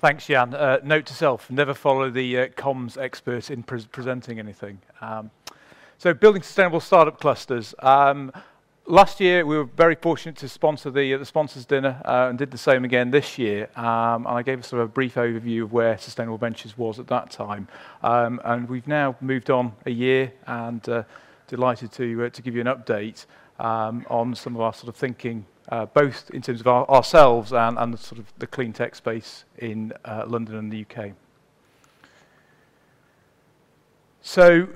Thanks, Jan. Note to self, never follow the comms expert in presenting anything. So building sustainable startup clusters. Last year, we were very fortunate to sponsor the sponsors dinner and did the same again this year. And I gave a sort of a brief overview of where Sustainable Ventures was at that time. And we've now moved on a year and delighted to give you an update on some of our sort of thinking, both in terms of ourselves and the sort of the clean tech space in London and the UK. So,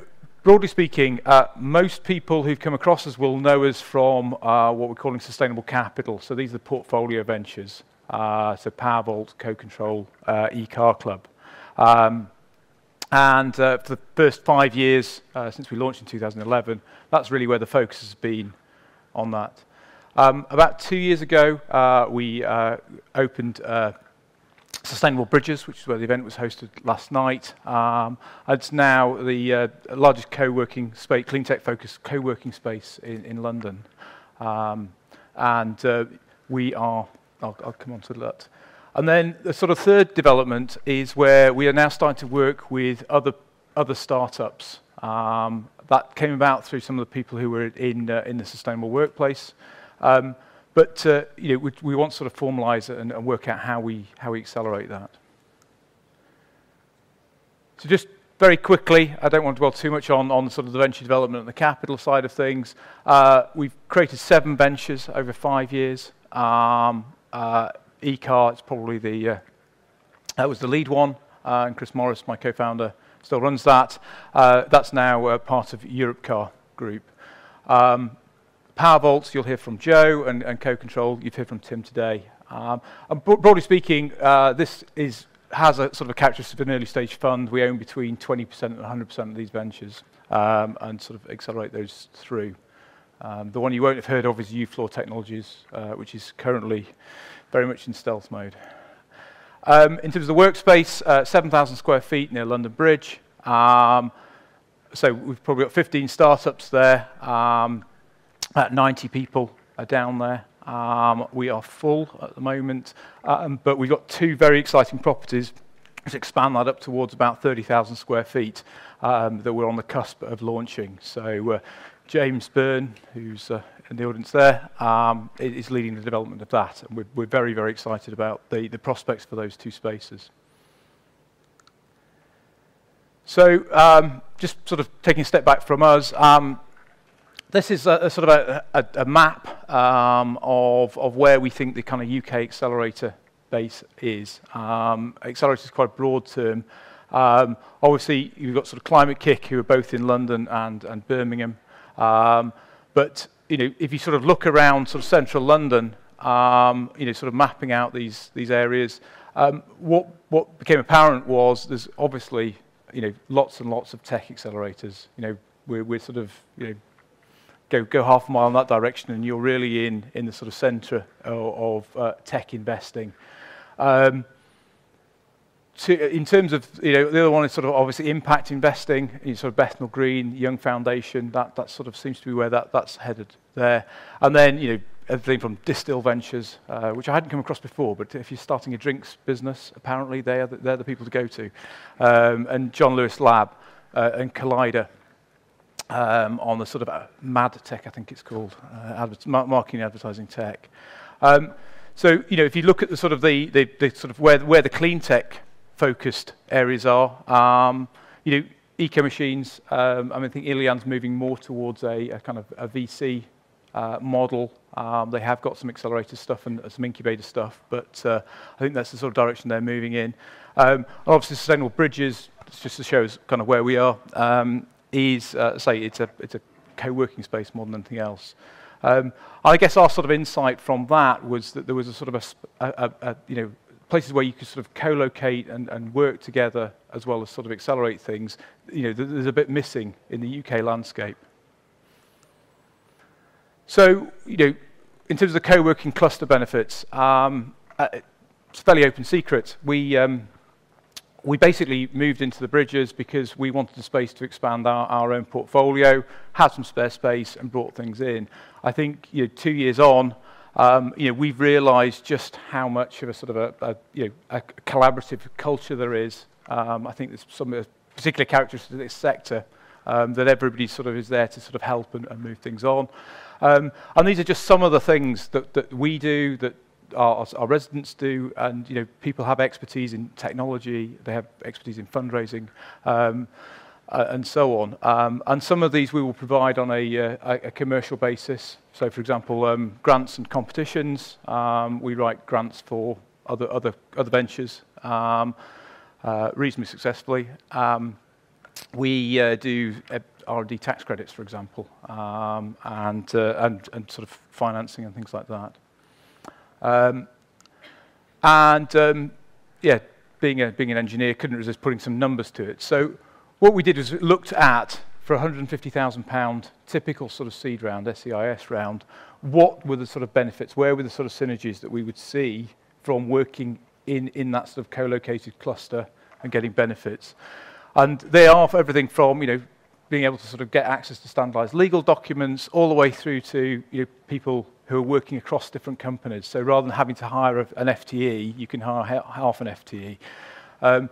broadly speaking, most people who've come across us will know us from what we're calling sustainable capital. So these are the portfolio ventures. So PowerVault, Co-Control, e-Car Club. And for the first 5 years, since we launched in 2011, that's really where the focus has been on that. About 2 years ago, we opened Sustainable Bridges, which is where the event was hosted last night. It's now the largest co-working space, clean tech-focused co-working space in London. We are, I'll come on to that. And then the sort of third development is where we are now starting to work with other startups. That came about through some of the people who were in the sustainable workplace. But you know, we want to sort of formalise it and work out how we accelerate that. So just very quickly, I don't want to dwell too much on sort of the venture development and the capital side of things. We've created 7 ventures over 5 years. eCar, it's probably that was the lead one, and Chris Morris, my co-founder, still runs that. That's now part of Europcar Group. PowerVault, you'll hear from Joe, and Co-Control, you've heard from Tim today. And broadly speaking, this has a sort of a characteristic of an early stage fund. We own between 20% and 100% of these ventures and sort of accelerate those through. The one you won't have heard of is U-Floor Technologies, which is currently very much in stealth mode. In terms of the workspace, 7,000 square feet near London Bridge. So we've probably got 15 startups there. About 90 people are down there. We are full at the moment, but we've got 2 very exciting properties which expand that up towards about 30,000 square feet that we're on the cusp of launching. So James Byrne, who's in the audience there, is leading the development of that, and we're very, very excited about the prospects for those 2 spaces. So just sort of taking a step back from us, this is a sort of a map of where we think the kind of UK accelerator base is. Accelerator is quite a broad term. Obviously, you've got sort of Climate Kick, who are both in London and Birmingham. But you know, if you sort of look around sort of central London, you know, sort of mapping out these areas, what became apparent was there's obviously, you know, lots and lots of tech accelerators. You know, we're sort of, you know, go half a mile in that direction, and you're really in the sort of centre of tech investing. In terms of, you know, the other one is sort of obviously impact investing. You know, sort of Bethnal Green, Young Foundation. That sort of seems to be where that's headed there. And then, you know, everything from Distill Ventures, which I hadn't come across before, but if you're starting a drinks business, apparently they're the people to go to. And John Lewis Lab and Collider. On the sort of mad tech, I think it's called, marketing and advertising tech. So, you know, if you look at the sort of the sort of where the clean tech focused areas are, you know, eco machines. I mean, I think Ilian's moving more towards a kind of a VC model. They have got some accelerator stuff and some incubator stuff, but I think that's the sort of direction they're moving in. Obviously, Sustainable Bridges, just to show us kind of where we are. Is say it's a co-working space more than anything else. I guess our sort of insight from that was that there was a sort of a you know, places where you could sort of co-locate and work together as well as sort of accelerate things. You know, there's a bit missing in the UK landscape. So, you know, in terms of the co-working cluster benefits, it's a fairly open secret. We basically moved into the Bridges because we wanted the space to expand our own portfolio, had some spare space, and brought things in. I think, you know, 2 years on, we've realised just how much of a sort of a collaborative culture there is. I think there's some particular characteristics of this sector that everybody sort of is there to sort of help and move things on. And these are just some of the things that we do, that our residents do, and people have expertise in technology, they have expertise in fundraising, and so on. And some of these we will provide on a commercial basis. So, for example, grants and competitions. We write grants for other ventures reasonably successfully. We do R&D tax credits, for example, and sort of financing and things like that. Being an engineer, couldn't resist putting some numbers to it. So what we did was looked at, for a £150,000 typical sort of seed round, SEIS round, what were the sort of benefits, where were the sort of synergies that we would see from working in that sort of co-located cluster and getting benefits. And they are for everything from, being able to sort of get access to standardized legal documents all the way through to people who are working across different companies. So rather than having to hire an FTE, you can hire half an FTE. So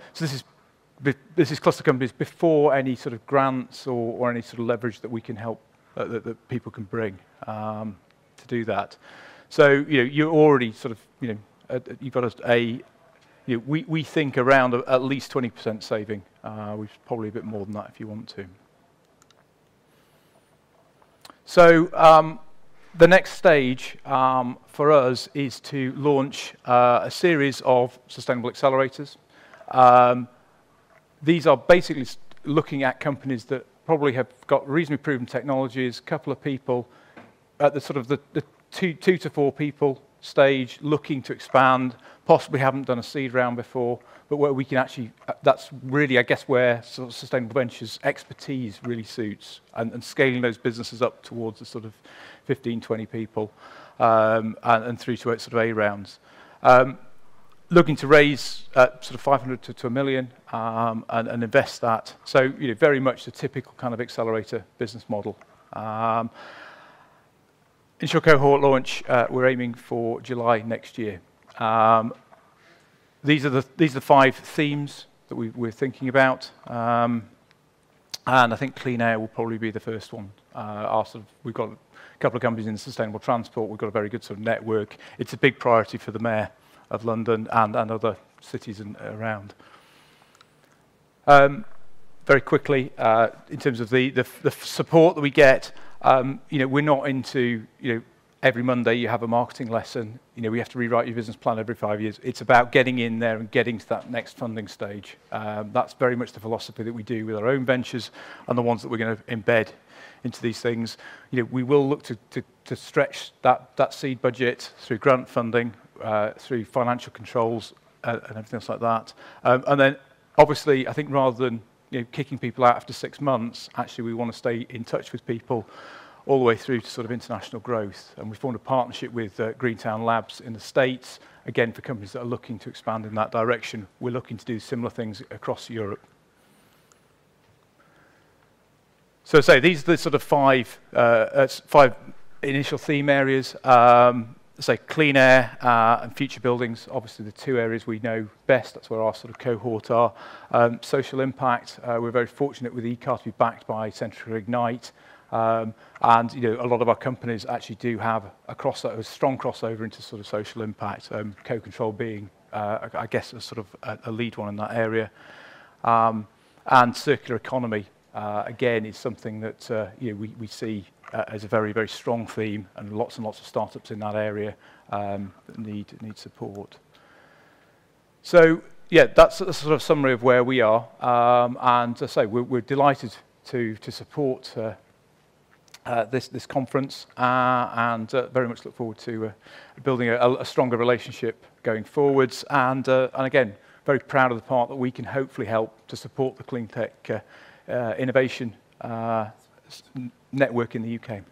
this is cluster companies before any sort of grants or any sort of leverage that we can help, that people can bring to do that. So you're already sort of, you've got we think around at least 20% saving. Which is probably a bit more than that if you want to. So the next stage for us is to launch a series of sustainable accelerators. These are basically looking at companies that probably have got reasonably proven technologies, a couple of people at the sort of the two to four people stage looking to expand, possibly haven't done a seed round before, but where we can actually, that's really, I guess, where sort of sustainable ventures expertise really suits, and scaling those businesses up towards the sort of 15, 20 people, and through to sort of A rounds. Looking to raise sort of 500 to 1 million and invest that. So, very much the typical kind of accelerator business model. Initial cohort launch, we're aiming for July next year. These are the 5 themes that we're thinking about, and I think clean air will probably be the first one. We've got a couple of companies in sustainable transport. We've got a very good sort of network. It's a big priority for the Mayor of London and other cities around. Very quickly, in terms of the support that we get, we're not into every Monday you have a marketing lesson. We have to rewrite your business plan every 5 years. It's about getting in there and getting to that next funding stage. That's very much the philosophy that we do with our own ventures and the ones that we're going to embed into these things. We will look to stretch that seed budget through grant funding, through financial controls and everything else like that. And then, obviously, I think rather than kicking people out after 6 months, actually we want to stay in touch with people all the way through to sort of international growth. And we formed a partnership with Greentown Labs in the States, again for companies that are looking to expand in that direction. We're looking to do similar things across Europe. So these are the sort of 5 initial theme areas. Clean air and future buildings, obviously the 2 areas we know best. That's where our sort of cohort are. Social impact, we're very fortunate with ECAR to be backed by Centrica Ignite. And a lot of our companies actually do have a strong crossover into sort of social impact, co-control being, I guess, a sort of a lead one in that area. And circular economy, again, is something that we see as a very, very strong theme, and lots of startups in that area that need support. So, yeah, that's a sort of summary of where we are. And as I say, we're delighted to support this conference, and very much look forward to building a stronger relationship going forwards. And again, very proud of the part that we can hopefully help to support the clean tech innovation network in the UK.